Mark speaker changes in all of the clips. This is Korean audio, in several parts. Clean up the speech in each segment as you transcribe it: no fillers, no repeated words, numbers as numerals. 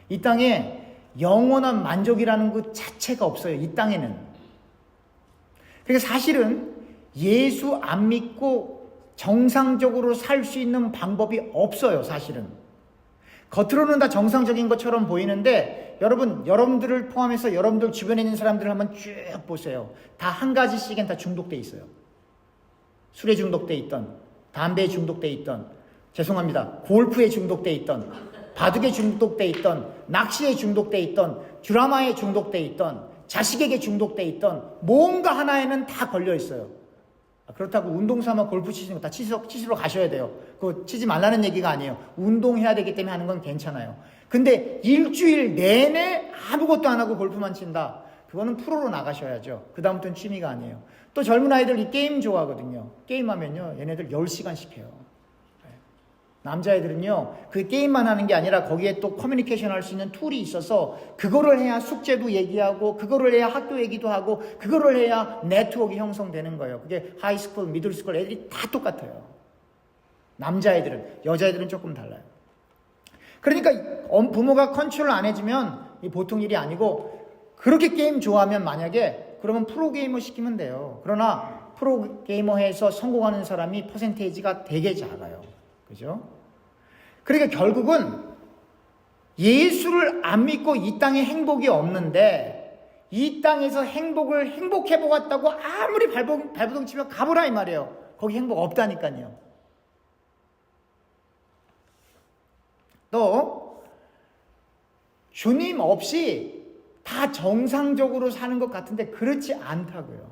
Speaker 1: 이 땅에 영원한 만족이라는 것 자체가 없어요. 이 땅에는. 그러니까 사실은 예수 안 믿고 정상적으로 살 수 있는 방법이 없어요. 사실은. 겉으로는 다 정상적인 것처럼 보이는데 여러분들을 포함해서 여러분들 주변에 있는 사람들을 한번 쭉 보세요. 다 한 가지씩은 다 중독돼 있어요. 술에 중독돼 있던, 담배에 중독돼 있던, 죄송합니다, 골프에 중독돼 있던, 바둑에 중독돼 있던, 낚시에 중독돼 있던, 드라마에 중독돼 있던, 자식에게 중독돼 있던, 뭔가 하나에는 다 걸려 있어요. 그렇다고 운동 삼아 골프 치시는 거 다 치시러 가셔야 돼요. 그거 치지 말라는 얘기가 아니에요. 운동해야 되기 때문에 하는 건 괜찮아요. 근데 일주일 내내 아무것도 안 하고 골프만 친다. 그거는 프로로 나가셔야죠. 그 다음부터는 취미가 아니에요. 또 젊은 아이들 이 게임 좋아하거든요. 게임하면요, 얘네들 10시간씩 해요. 남자애들은요, 그 게임만 하는 게 아니라 거기에 또 커뮤니케이션 할 수 있는 툴이 있어서 그거를 해야 숙제도 얘기하고, 그거를 해야 학교 얘기도 하고, 그거를 해야 네트워크 형성되는 거예요. 그게 하이스쿨, 미들스쿨 애들이 다 똑같아요. 남자애들은. 여자애들은 조금 달라요. 그러니까 부모가 컨트롤 안 해주면 보통 일이 아니고, 그렇게 게임 좋아하면 만약에 그러면 프로게이머 시키면 돼요. 그러나 프로게이머에서 성공하는 사람이 퍼센테이지가 되게 작아요. 그죠? 그러니까 결국은 예수를 안 믿고 이 땅에 행복이 없는데, 이 땅에서 행복해 보았다고 아무리 발버둥 치면 가보라 이 말이에요. 거기 행복 없다니까요. 또 주님 없이 다 정상적으로 사는 것 같은데 그렇지 않다고요.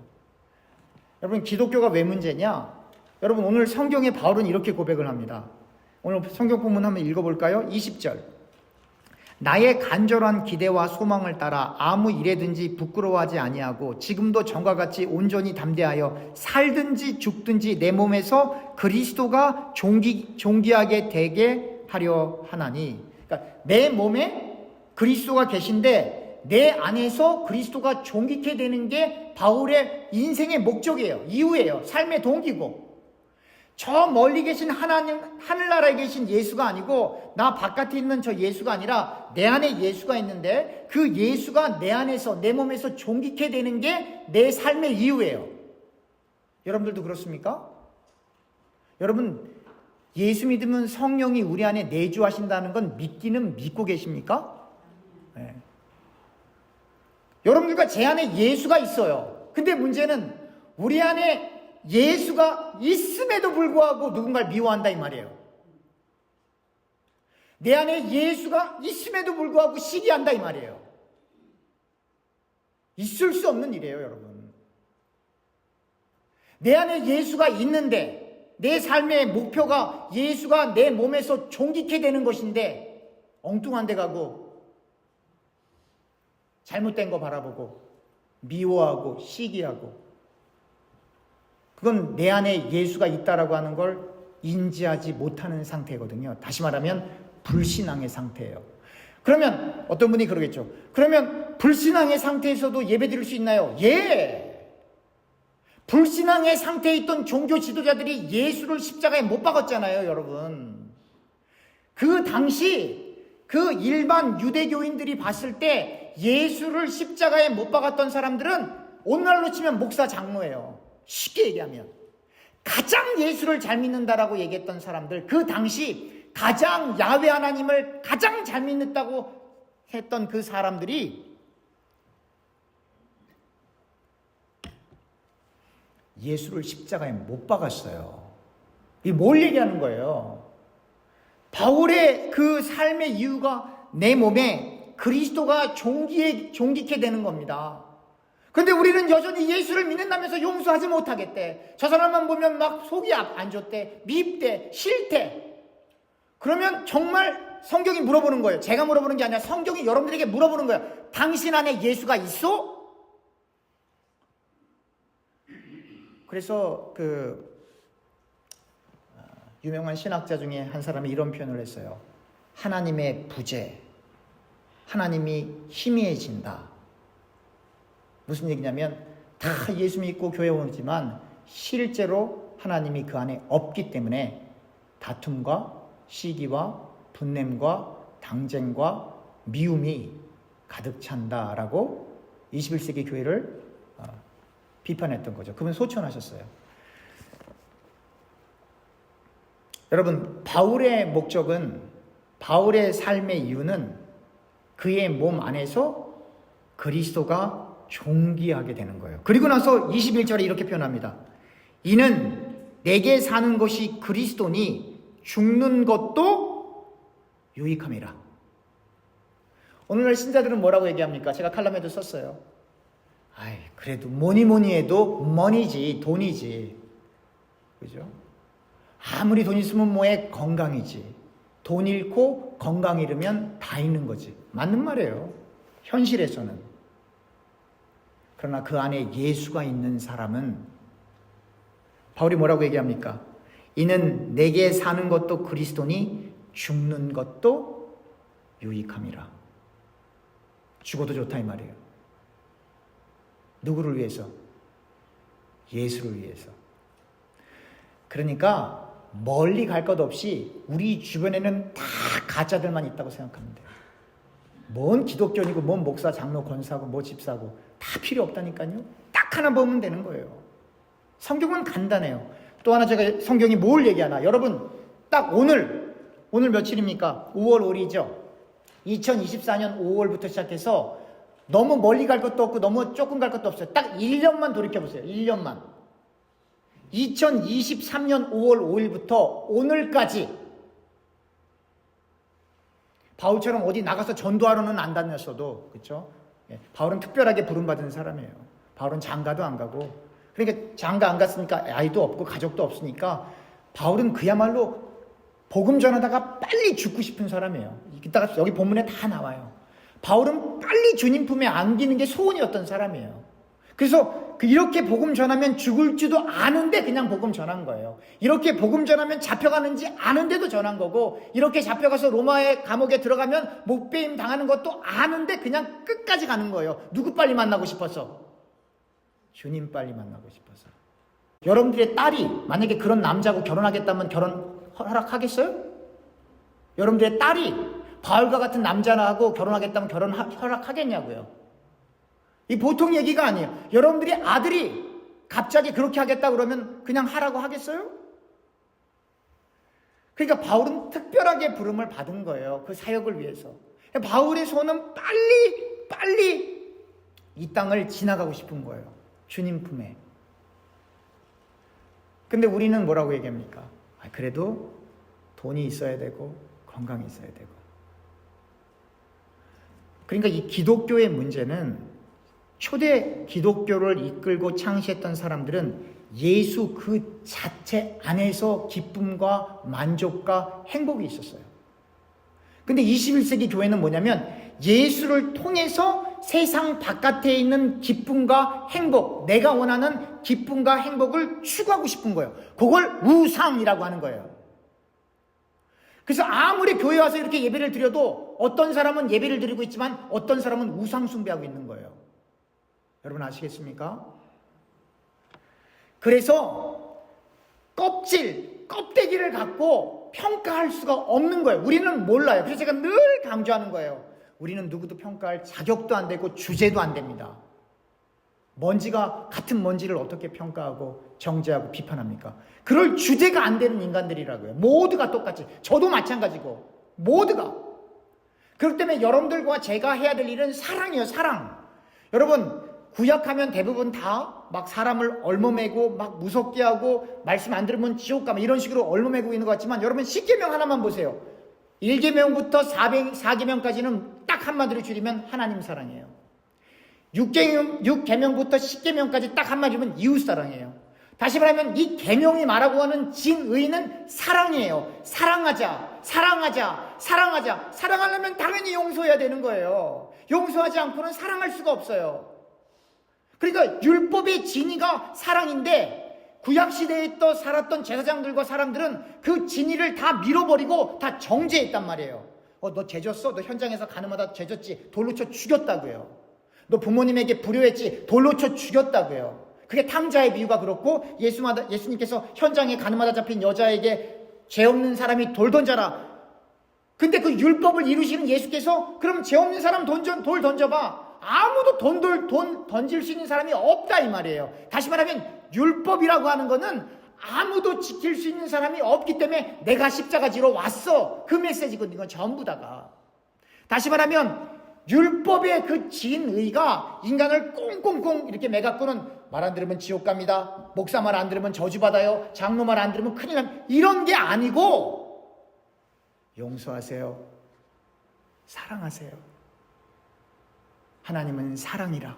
Speaker 1: 여러분, 기독교가 왜 문제냐? 여러분, 오늘 성경에 바울은 이렇게 고백을 합니다. 오늘 성경 본문 한번 읽어볼까요? 20절. 나의 간절한 기대와 소망을 따라 아무 일에든지 부끄러워하지 아니하고 지금도 전과 같이 온전히 담대하여 살든지 죽든지 내 몸에서 그리스도가 존귀하게 되게 하려 하나니. 그러니까 내 몸에 그리스도가 계신데 내 안에서 그리스도가 존귀케 되는 게 바울의 인생의 목적이에요. 이유예요. 삶의 동기고. 저 멀리 계신 하나님, 하늘나라에 계신 예수가 아니고 나 바깥에 있는 저 예수가 아니라 내 안에 예수가 있는데 그 예수가 내 안에서, 내 몸에서 존귀케 되는 게 내 삶의 이유예요. 여러분들도 그렇습니까? 여러분, 예수 믿으면 성령이 우리 안에 내주하신다는 건 믿기는 믿고 계십니까? 네. 여러분들과 제 안에 예수가 있어요. 근데 문제는 우리 안에 예수가 있음에도 불구하고 누군가를 미워한다 이 말이에요. 내 안에 예수가 있음에도 불구하고 시기한다 이 말이에요. 있을 수 없는 일이에요, 여러분. 내 안에 예수가 있는데 내 삶의 목표가 예수가 내 몸에서 존귀케 되는 것인데 엉뚱한 데 가고 잘못된 거 바라보고 미워하고 시기하고, 그건 내 안에 예수가 있다라고 하는 걸 인지하지 못하는 상태거든요. 다시 말하면 불신앙의 상태예요. 그러면 어떤 분이 그러겠죠. 그러면 불신앙의 상태에서도 예배 드릴 수 있나요? 예! 불신앙의 상태에 있던 종교 지도자들이 예수를 십자가에 못 박았잖아요, 여러분. 그 당시 그 일반 유대교인들이 봤을 때 예수를 십자가에 못 박았던 사람들은 오늘날로 치면 목사 장로예요. 쉽게 얘기하면 가장 예수를 잘 믿는다라고 얘기했던 사람들, 그 당시 가장 야훼 하나님을 가장 잘 믿는다고 했던 그 사람들이 예수를 십자가에 못 박았어요. 이게 뭘 얘기하는 거예요? 바울의 그 삶의 이유가 내 몸에 그리스도가 존귀케 되는 겁니다. 근데 우리는 여전히 예수를 믿는다면서 용서하지 못하겠대. 저 사람만 보면 막 속이 안 좋대, 밉대, 싫대. 그러면 정말 성경이 물어보는 거예요. 제가 물어보는 게 아니라 성경이 여러분들에게 물어보는 거예요. 당신 안에 예수가 있어? 그래서 유명한 신학자 중에 한 사람이 이런 표현을 했어요. 하나님의 부재, 하나님이 희미해진다. 무슨 얘기냐면 다 예수 믿고 교회 오지만 실제로 하나님이 그 안에 없기 때문에 다툼과 시기와 분냄과 당쟁과 미움이 가득 찬다라고 21세기 교회를 비판했던 거죠. 그분 소천하셨어요. 여러분, 바울의 목적은, 바울의 삶의 이유는 그의 몸 안에서 그리스도가 존귀하게 되는 거예요. 그리고 나서 21절에 이렇게 표현합니다. 이는 내게 사는 것이 그리스도니 죽는 것도 유익함이라. 오늘날 신자들은 뭐라고 얘기합니까? 제가 칼럼에도 썼어요. 그래도 뭐니 해도 머니지, 돈이지. 그죠? 아무리 돈 있으면 뭐해? 건강이지. 돈 잃고 건강 잃으면 다 잃는 거지. 맞는 말이에요. 현실에서는. 그러나 그 안에 예수가 있는 사람은, 바울이 뭐라고 얘기합니까? 이는 내게 사는 것도 그리스도니 죽는 것도 유익함이라. 죽어도 좋다 이 말이에요. 누구를 위해서? 예수를 위해서. 그러니까 멀리 갈 것 없이 우리 주변에는 다 가짜들만 있다고 생각하면 돼요. 뭔 기독교인이고 뭔 목사, 장로, 권사고 뭐 집사고 다 필요 없다니까요. 딱 하나 보면 되는 거예요. 성경은 간단해요. 또 하나 제가 성경이 뭘 얘기하나. 여러분 딱 오늘 며칠입니까? 5월 5일이죠. 2024년 5월부터 시작해서 너무 멀리 갈 것도 없고 너무 조금 갈 것도 없어요. 딱 1년만 돌이켜보세요. 1년만. 2023년 5월 5일부터 오늘까지 바울처럼 어디 나가서 전도하러는 안 다녔어도, 그렇죠? 바울은 특별하게 부름받은 사람이에요. 바울은 장가도 안 가고, 그러니까 장가 안 갔으니까 아이도 없고 가족도 없으니까 바울은 그야말로 복음 전하다가 빨리 죽고 싶은 사람이에요. 이따가 여기 본문에 다 나와요. 바울은 빨리 주님 품에 안기는 게 소원이었던 사람이에요. 그래서 이렇게 복음 전하면 죽을 줄도 아는데 그냥 복음 전한 거예요. 이렇게 복음 전하면 잡혀가는지 아는데도 전한 거고, 이렇게 잡혀가서 로마의 감옥에 들어가면 목배임 당하는 것도 아는데 그냥 끝까지 가는 거예요. 누구 빨리 만나고 싶어서? 주님 빨리 만나고 싶어서. 여러분들의 딸이 만약에 그런 남자하고 결혼하겠다면 결혼 허락하겠어요? 여러분들의 딸이 바울과 같은 남자하고 결혼하겠다면 결혼 허락하겠냐고요? 이 보통 얘기가 아니에요. 여러분들이 아들이 갑자기 그렇게 하겠다 그러면 그냥 하라고 하겠어요? 그러니까 바울은 특별하게 부름을 받은 거예요. 그 사역을 위해서. 바울의 소원은 빨리 이 땅을 지나가고 싶은 거예요. 주님 품에. 근데 우리는 뭐라고 얘기합니까? 그래도 돈이 있어야 되고 건강이 있어야 되고. 그러니까 이 기독교의 문제는, 초대 기독교를 이끌고 창시했던 사람들은 예수 그 자체 안에서 기쁨과 만족과 행복이 있었어요. 근데 21세기 교회는 뭐냐면 예수를 통해서 세상 바깥에 있는 기쁨과 행복, 내가 원하는 기쁨과 행복을 추구하고 싶은 거예요. 그걸 우상이라고 하는 거예요. 그래서 아무리 교회 와서 이렇게 예배를 드려도 어떤 사람은 예배를 드리고 있지만 어떤 사람은 우상 숭배하고 있는 거예요. 여러분 아시겠습니까? 그래서 껍데기를 갖고 평가할 수가 없는 거예요. 우리는 몰라요. 그래서 제가 늘 강조하는 거예요. 우리는 누구도 평가할 자격도 안 되고 주제도 안 됩니다. 같은 먼지를 어떻게 평가하고 정죄하고 비판합니까? 그럴 주제가 안 되는 인간들이라고요. 모두가 똑같이. 저도 마찬가지고. 모두가. 그렇기 때문에 여러분들과 제가 해야 될 일은 사랑이에요. 사랑. 여러분 구약하면 대부분 다 막 사람을 얼머매고 막 무섭게 하고 말씀 안 들으면 지옥 가면 이런 식으로 얼머매고 있는 것 같지만, 여러분 10계명 하나만 보세요. 1계명부터 4계명까지는 딱 한마디로 줄이면 하나님 사랑이에요. 6계명부터 10계명까지 딱 한마디면 이웃 사랑이에요. 다시 말하면 이 계명이 말하고 하는 진의는 사랑이에요. 사랑하자. 사랑하려면 당연히 용서해야 되는 거예요. 용서하지 않고는 사랑할 수가 없어요. 그러니까 율법의 진의가 사랑인데 구약시대에 또 살았던 제사장들과 사람들은 그 진의를 다 밀어버리고 다 정죄했단 말이에요. 너 죄졌어? 너 현장에서 가늠하다 죄졌지? 돌로 쳐 죽였다고요. 너 부모님에게 불효했지? 돌로 쳐 죽였다고요. 그게 탕자의 비유가 그렇고, 예수님께서 현장에 가늠하다 잡힌 여자에게 죄 없는 사람이 돌 던져라. 근데 그 율법을 이루시는 예수께서 그럼 죄 없는 사람 돌 던져봐. 아무도 돈 던질 수 있는 사람이 없다 이 말이에요. 다시 말하면 율법이라고 하는 거는 아무도 지킬 수 있는 사람이 없기 때문에 내가 십자가 지러 왔어. 그 메시지거든요. 이건 전부 다가. 다시 말하면 율법의 그 진의가 인간을 꽁꽁꽁 이렇게 매갖고는 말 안 들으면 지옥 갑니다. 목사 말 안 들으면 저주받아요. 장로 말 안 들으면 큰일 납니다. 이런 게 아니고 용서하세요. 사랑하세요. 하나님은 사랑이라.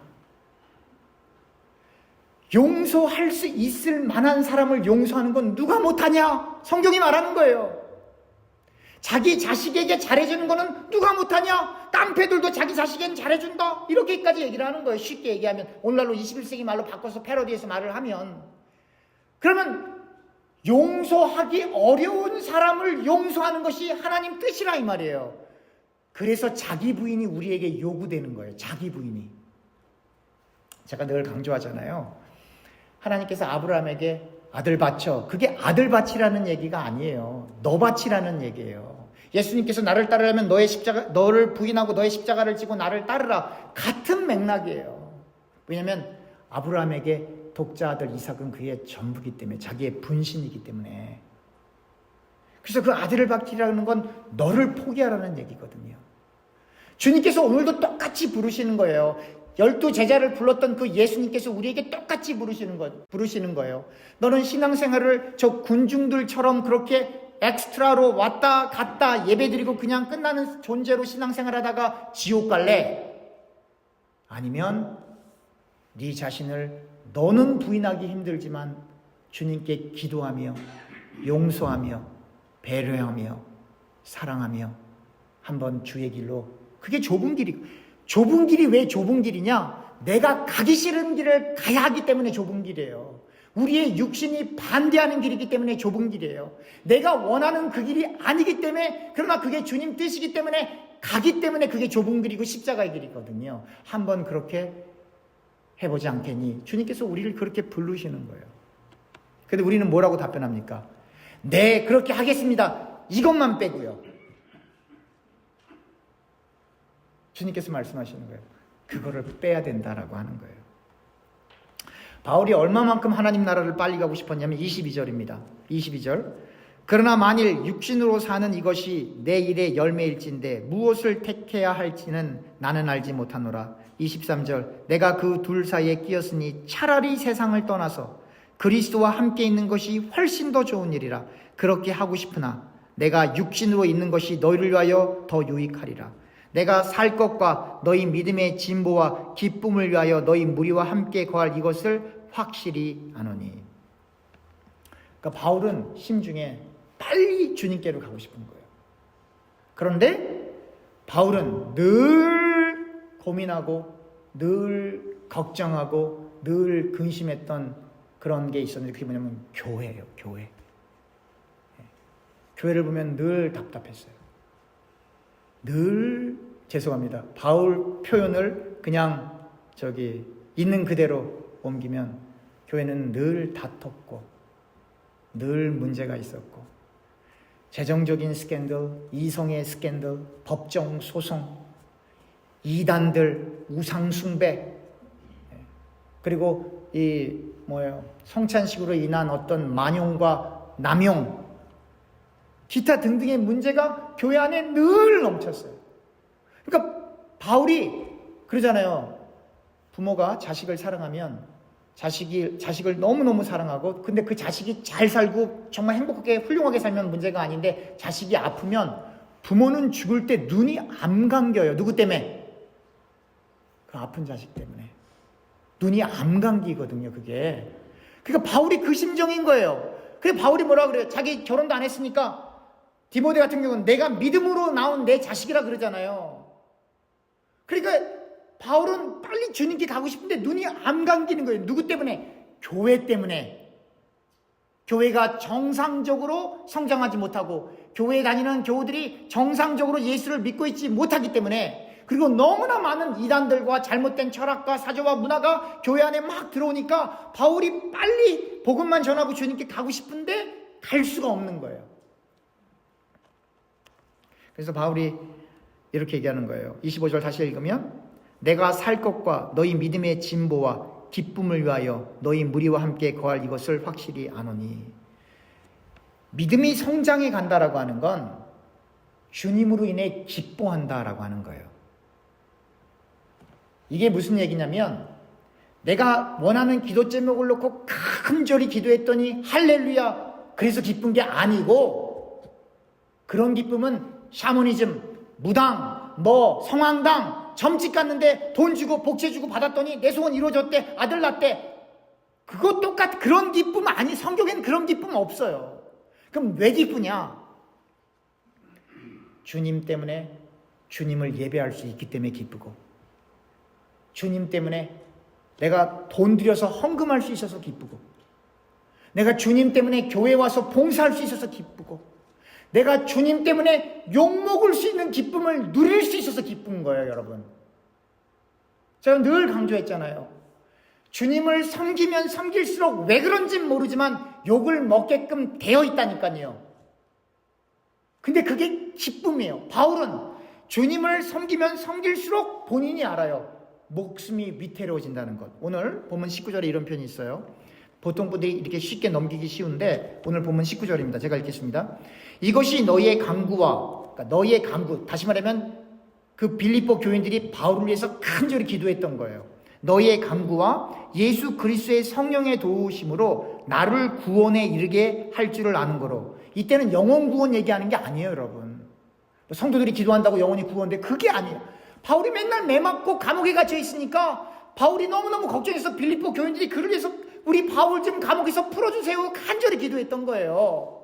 Speaker 1: 용서할 수 있을 만한 사람을 용서하는 건 누가 못하냐? 성경이 말하는 거예요. 자기 자식에게 잘해주는 거는 누가 못하냐? 깡패들도 자기 자식에겐 잘해준다. 이렇게까지 얘기를 하는 거예요. 쉽게 얘기하면 오늘날로 21세기 말로 바꿔서 패러디해서 말을 하면. 그러면 용서하기 어려운 사람을 용서하는 것이 하나님 뜻이라 이 말이에요. 그래서 자기 부인이 우리에게 요구되는 거예요. 자기 부인이. 제가 늘 강조하잖아요. 하나님께서 아브라함에게 아들 바쳐. 그게 아들 바치라는 얘기가 아니에요. 너 바치라는 얘기예요. 예수님께서 나를 따르려면 너를 부인하고 너의 십자가를 지고 나를 따르라. 같은 맥락이에요. 왜냐하면 아브라함에게 독자 아들 이삭은 그의 전부이기 때문에, 자기의 분신이기 때문에. 그래서 그 아들을 바치라는 건 너를 포기하라는 얘기거든요. 주님께서 오늘도 똑같이 부르시는 거예요. 12제자를 불렀던 그 예수님께서 우리에게 똑같이 부르시는 거예요. 너는 신앙생활을 저 군중들처럼 그렇게 엑스트라로 왔다 갔다 예배드리고 그냥 끝나는 존재로 신앙생활하다가 지옥 갈래? 아니면 네 자신을 너는 부인하기 힘들지만 주님께 기도하며 용서하며 배려하며 사랑하며 한번 주의 길로, 그게 좁은 길이고, 좁은 길이 왜 좁은 길이냐? 내가 가기 싫은 길을 가야 하기 때문에 좁은 길이에요. 우리의 육신이 반대하는 길이기 때문에 좁은 길이에요. 내가 원하는 그 길이 아니기 때문에, 그러나 그게 주님 뜻이기 때문에 가기 때문에 그게 좁은 길이고 십자가의 길이거든요. 한번 그렇게 해보지 않겠니? 주님께서 우리를 그렇게 부르시는 거예요. 근데 우리는 뭐라고 답변합니까? 네, 그렇게 하겠습니다. 이것만 빼고요. 주님께서 말씀하시는 거예요. 그거를 빼야 된다라고 하는 거예요. 바울이 얼마만큼 하나님 나라를 빨리 가고 싶었냐면 22절입니다. 22절. 그러나 만일 육신으로 사는 이것이 내 일의 열매일진데 무엇을 택해야 할지는 나는 알지 못하노라. 23절. 내가 그 둘 사이에 끼었으니 차라리 세상을 떠나서 그리스도와 함께 있는 것이 훨씬 더 좋은 일이라. 그렇게 하고 싶으나 내가 육신으로 있는 것이 너희를 위하여 더 유익하리라. 내가 살 것과 너희 믿음의 진보와 기쁨을 위하여 너희 무리와 함께 거할 이것을 확실히 아노니. 그러니까 바울은 심중에 빨리 주님께로 가고 싶은 거예요. 그런데 바울은 늘 고민하고 늘 걱정하고 늘 근심했던 그런 게 있었는데, 그게 뭐냐면 교회예요. 교회. 교회를 보면 늘 답답했어요. 늘, 죄송합니다, 바울 표현을 그냥 있는 그대로 옮기면 교회는 늘 다퉜고 늘 문제가 있었고, 재정적인 스캔들, 이성의 스캔들, 법정 소송, 이단들, 우상숭배, 그리고 성찬식으로 인한 어떤 만용과 남용, 기타 등등의 문제가 교회 안에 늘 넘쳤어요. 그러니까 바울이 그러잖아요. 부모가 자식을 사랑하면 자식을 너무너무 사랑하고, 근데 그 자식이 잘 살고 정말 행복하게 훌륭하게 살면 문제가 아닌데, 자식이 아프면 부모는 죽을 때 눈이 안 감겨요. 누구 때문에? 그 아픈 자식 때문에. 눈이 안 감기거든요, 그게. 그러니까 바울이 그 심정인 거예요. 그래서 바울이 뭐라 그래요? 자기 결혼도 안 했으니까 디모데 같은 경우는 내가 믿음으로 나온 내 자식이라 그러잖아요. 그러니까 바울은 빨리 주님께 가고 싶은데 눈이 안 감기는 거예요. 누구 때문에? 교회 때문에. 교회가 정상적으로 성장하지 못하고, 교회에 다니는 교우들이 정상적으로 예수를 믿고 있지 못하기 때문에, 그리고 너무나 많은 이단들과 잘못된 철학과 사조와 문화가 교회 안에 막 들어오니까 바울이 빨리 복음만 전하고 주님께 가고 싶은데 갈 수가 없는 거예요. 그래서 바울이 이렇게 얘기하는 거예요. 25절 다시 읽으면 내가 살 것과 너희 믿음의 진보와 기쁨을 위하여 너희 무리와 함께 거할 이것을 확실히 아노니. 믿음이 성장해 간다라고 하는 건 주님으로 인해 기뻐한다라고 하는 거예요. 이게 무슨 얘기냐면 내가 원하는 기도 제목을 놓고 간절히 기도했더니 할렐루야 그래서 기쁜 게 아니고, 그런 기쁨은 샤머니즘, 무당, 성황당, 점집 갔는데 돈 주고 복채 주고 받았더니 내 소원 이루어졌대, 아들 낳대. 그거 똑같, 그런 기쁨 아니, 성경에는 그런 기쁨 없어요. 그럼 왜 기쁘냐? 주님 때문에 주님을 예배할 수 있기 때문에 기쁘고, 주님 때문에 내가 돈 들여서 헌금할 수 있어서 기쁘고, 내가 주님 때문에 교회 와서 봉사할 수 있어서 기쁘고, 내가 주님 때문에 욕먹을 수 있는 기쁨을 누릴 수 있어서 기쁜 거예요, 여러분. 제가 늘 강조했잖아요. 주님을 섬기면 섬길수록 왜 그런지 모르지만 욕을 먹게끔 되어 있다니까요. 근데 그게 기쁨이에요. 바울은 주님을 섬기면 섬길수록 본인이 알아요. 목숨이 위태로워진다는 것. 오늘 보면 19절에 이런 표현이 있어요. 보통 분들이 이렇게 쉽게 넘기기 쉬운데 오늘 보면 19절입니다. 제가 읽겠습니다. 이것이 너희의 간구와, 그러니까 너희의 간구, 다시 말하면 그 빌립보 교인들이 바울을 위해서 간절히 기도했던 거예요. 너희의 간구와 예수 그리스도의 성령의 도우심으로 나를 구원에 이르게 할 줄을 아는 거로. 이때는 영혼 구원 얘기하는 게 아니에요, 여러분. 성도들이 기도한다고 영혼이 구원돼, 그게 아니에요. 바울이 맨날 매 맞고 감옥에 갇혀 있으니까 바울이 너무너무 걱정해서 빌립보 교인들이 그를 위해서 우리 바울 좀 감옥에서 풀어주세요 간절히 기도했던 거예요.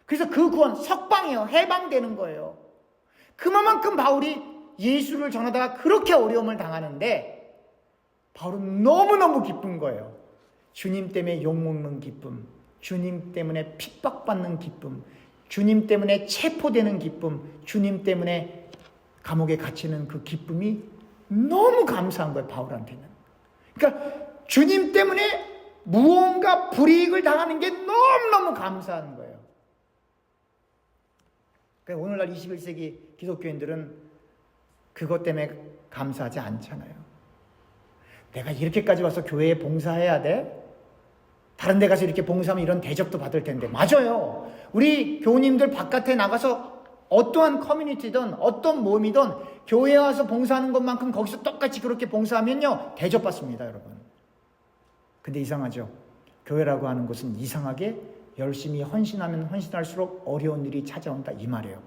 Speaker 1: 그래서 그 구원, 석방이에요. 해방되는 거예요. 그만큼 바울이 예수를 전하다가 그렇게 어려움을 당하는데 바울은 너무너무 기쁜 거예요. 주님 때문에 욕먹는 기쁨, 주님 때문에 핍박받는 기쁨, 주님 때문에 체포되는 기쁨, 주님 때문에 감옥에 갇히는 그 기쁨이 너무 감사한 거예요, 바울한테는. 그러니까 주님 때문에 무언가 불이익을 당하는 게 너무너무 감사한 거예요. 그러니까 오늘날 21세기 기독교인들은 그것 때문에 감사하지 않잖아요. 내가 이렇게까지 와서 교회에 봉사해야 돼? 다른 데 가서 이렇게 봉사하면 이런 대접도 받을 텐데. 맞아요. 우리 교우님들 바깥에 나가서 어떠한 커뮤니티든 어떤 모임이든 교회에 와서 봉사하는 것만큼 거기서 똑같이 그렇게 봉사하면요 대접받습니다, 여러분. 근데 이상하죠. 교회라고 하는 곳은 이상하게 열심히 헌신하면 헌신할수록 어려운 일이 찾아온다, 이 말이에요.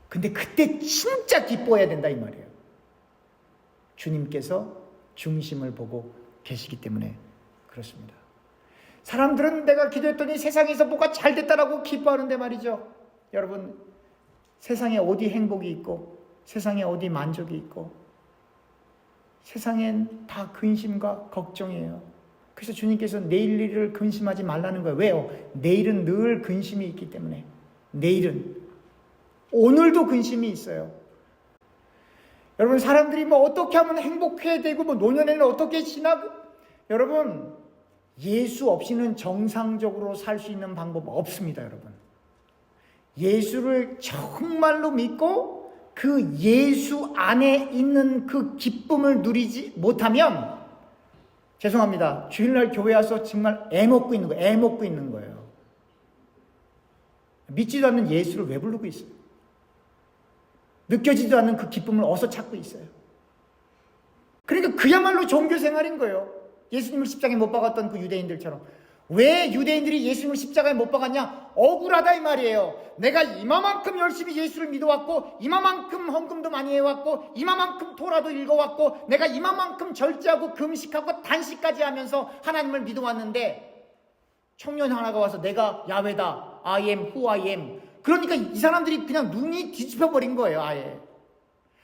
Speaker 1: 근데 그때 진짜 기뻐해야 된다, 이 말이에요. 주님께서 중심을 보고 계시기 때문에 그렇습니다. 사람들은 내가 기도했더니 세상에서 뭐가 잘 됐다라고 기뻐하는데 말이죠. 여러분, 세상에 어디 행복이 있고 세상에 어디 만족이 있고 세상엔 다 근심과 걱정이에요. 그래서 주님께서 내일 일을 근심하지 말라는 거예요. 왜요? 내일은 늘 근심이 있기 때문에. 내일은, 오늘도 근심이 있어요. 여러분, 사람들이 어떻게 하면 행복해야 되고 노년에는 어떻게 지나고, 여러분, 예수 없이는 정상적으로 살 수 있는 방법 없습니다, 여러분. 예수를 정말로 믿고 그 예수 안에 있는 그 기쁨을 누리지 못하면, 죄송합니다, 주일날 교회 와서 정말 애먹고 있는 거예요. 애먹고 있는 거예요. 믿지도 않는 예수를 왜 부르고 있어요? 느껴지지도 않는 그 기쁨을 어디서 찾고 있어요? 그러니까 그야말로 종교생활인 거예요. 예수님을 십자가에 못 박았던 그 유대인들처럼. 왜 유대인들이 예수님을 십자가에 못 박았냐? 억울하다, 이 말이에요. 내가 이마만큼 열심히 예수를 믿어왔고, 이마만큼 헌금도 많이 해왔고, 이마만큼 토라도 읽어왔고, 내가 이마만큼 절제하고 금식하고 단식까지 하면서 하나님을 믿어왔는데, 청년 하나가 와서 내가 야훼다, I am who I am. 그러니까 이 사람들이 그냥 눈이 뒤집혀버린 거예요, 아예.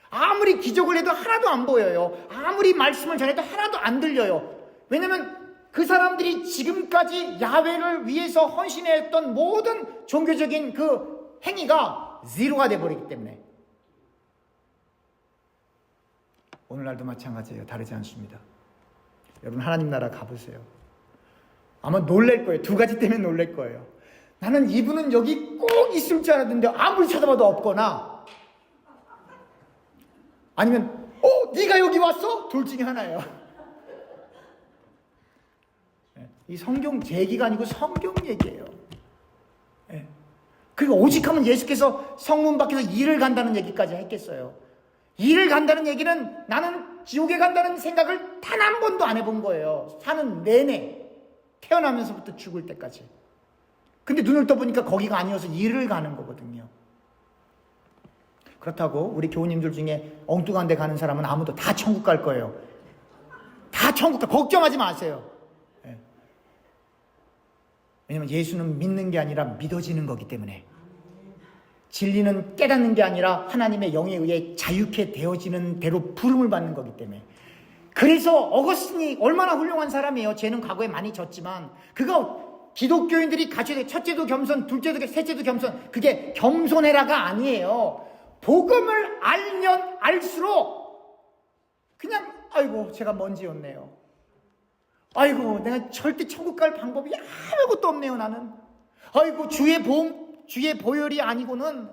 Speaker 1: 아무리 기적을 해도 하나도 안 보여요. 아무리 말씀을 전해도 하나도 안 들려요. 왜냐면 그 사람들이 지금까지 야훼를 위해서 헌신했던 모든 종교적인 그 행위가 제로가 돼버리기 때문에. 오늘날도 마찬가지예요. 다르지 않습니다. 여러분, 하나님 나라 가보세요. 아마 놀랄 거예요. 두 가지 때문에 놀랄 거예요. 나는 이분은 여기 꼭 있을 줄 알았는데 아무리 찾아봐도 없거나, 아니면 네가 여기 왔어? 둘 중에 하나예요. 이 성경 제기가 아니고 성경 얘기예요. 그리고 오직하면 예수께서 성문 밖에서 일을 간다는 얘기까지 했겠어요. 일을 간다는 얘기는 나는 지옥에 간다는 생각을 단 한 번도 안 해본 거예요. 사는 내내, 태어나면서부터 죽을 때까지. 근데 눈을 떠보니까 거기가 아니어서 일을 가는 거거든요. 그렇다고 우리 교우님들 중에 엉뚱한 데 가는 사람은 아무도 다 천국 갈 거예요. 다 천국 가. 걱정하지 마세요. 왜냐면 예수는 믿는 게 아니라 믿어지는 거기 때문에. 진리는 깨닫는 게 아니라 하나님의 영에 의해 자유케 되어지는 대로 부름을 받는 거기 때문에. 그래서 어거스틴이 얼마나 훌륭한 사람이에요. 쟤는 과거에 많이 졌지만 그가 기독교인들이 가져야 돼. 첫째도 겸손, 둘째도 셋째도 겸손. 그게 겸손해라가 아니에요. 복음을 알면 알수록 그냥 아이고 제가 먼지였네요. 아이고 내가 절대 천국 갈 방법이 아무것도 없네요 나는. 아이고 주의 보혈이 아니고는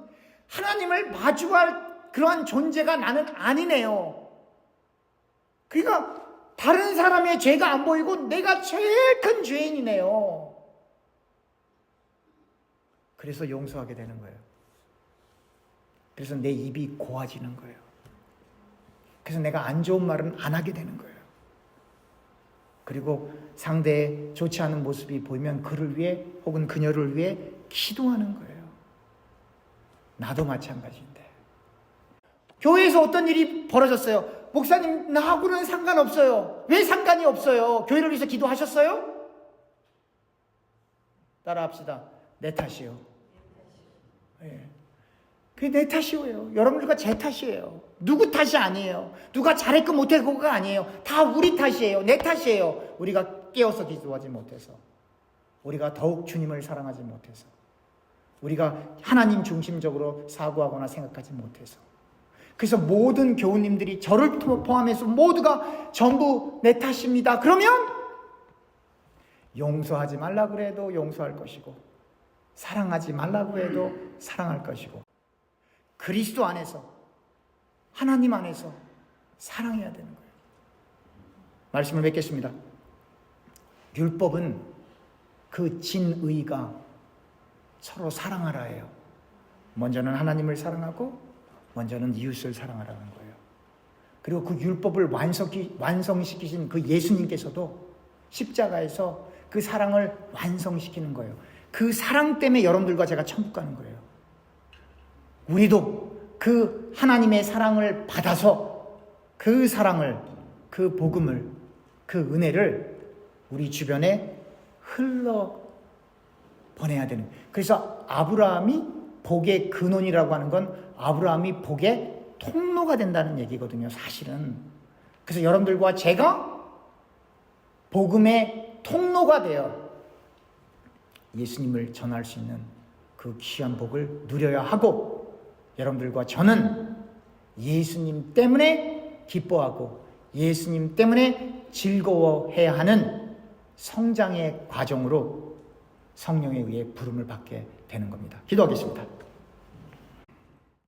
Speaker 1: 하나님을 마주할 그러한 존재가 나는 아니네요. 그러니까 다른 사람의 죄가 안 보이고 내가 제일 큰 죄인이네요. 그래서 용서하게 되는 거예요. 그래서 내 입이 고와지는 거예요. 그래서 내가 안 좋은 말은 안 하게 되는 거예요. 그리고 상대의 좋지 않은 모습이 보이면 그를 위해 혹은 그녀를 위해 기도하는 거예요. 나도 마찬가지인데. 교회에서 어떤 일이 벌어졌어요. 목사님 나하고는 상관없어요. 왜 상관이 없어요? 교회를 위해서 기도하셨어요? 따라합시다. 내 탓이요. 그게 내 탓이에요. 여러분들과 제 탓이에요. 누구 탓이 아니에요. 누가 잘했고 못했고가 아니에요. 다 우리 탓이에요. 내 탓이에요. 우리가 깨어서 기도하지 못해서, 우리가 더욱 주님을 사랑하지 못해서, 우리가 하나님 중심적으로 사고하거나 생각하지 못해서. 그래서 모든 교우님들이 저를 포함해서 모두가 전부 내 탓입니다. 그러면 용서하지 말라고 해도 용서할 것이고, 사랑하지 말라고 해도 사랑할 것이고, 그리스도 안에서, 하나님 안에서 사랑해야 되는 거예요. 말씀을 맺겠습니다. 율법은 그 진의가 서로 사랑하라예요. 먼저는 하나님을 사랑하고 먼저는 이웃을 사랑하라는 거예요. 그리고 그 율법을 완성시키신 그 예수님께서도 십자가에서 그 사랑을 완성시키는 거예요. 그 사랑 때문에 여러분들과 제가 천국 가는 거예요. 우리도 그 하나님의 사랑을 받아서 그 사랑을, 그 복음을, 그 은혜를 우리 주변에 흘러 보내야 되는. 그래서 아브라함이 복의 근원이라고 하는 건 아브라함이 복의 통로가 된다는 얘기거든요, 사실은. 그래서 여러분들과 제가 복음의 통로가 되어 예수님을 전할 수 있는 그 귀한 복을 누려야 하고, 여러분들과 저는 예수님 때문에 기뻐하고 예수님 때문에 즐거워해야 하는 성장의 과정으로 성령에 의해 부름을 받게 되는 겁니다. 기도하겠습니다.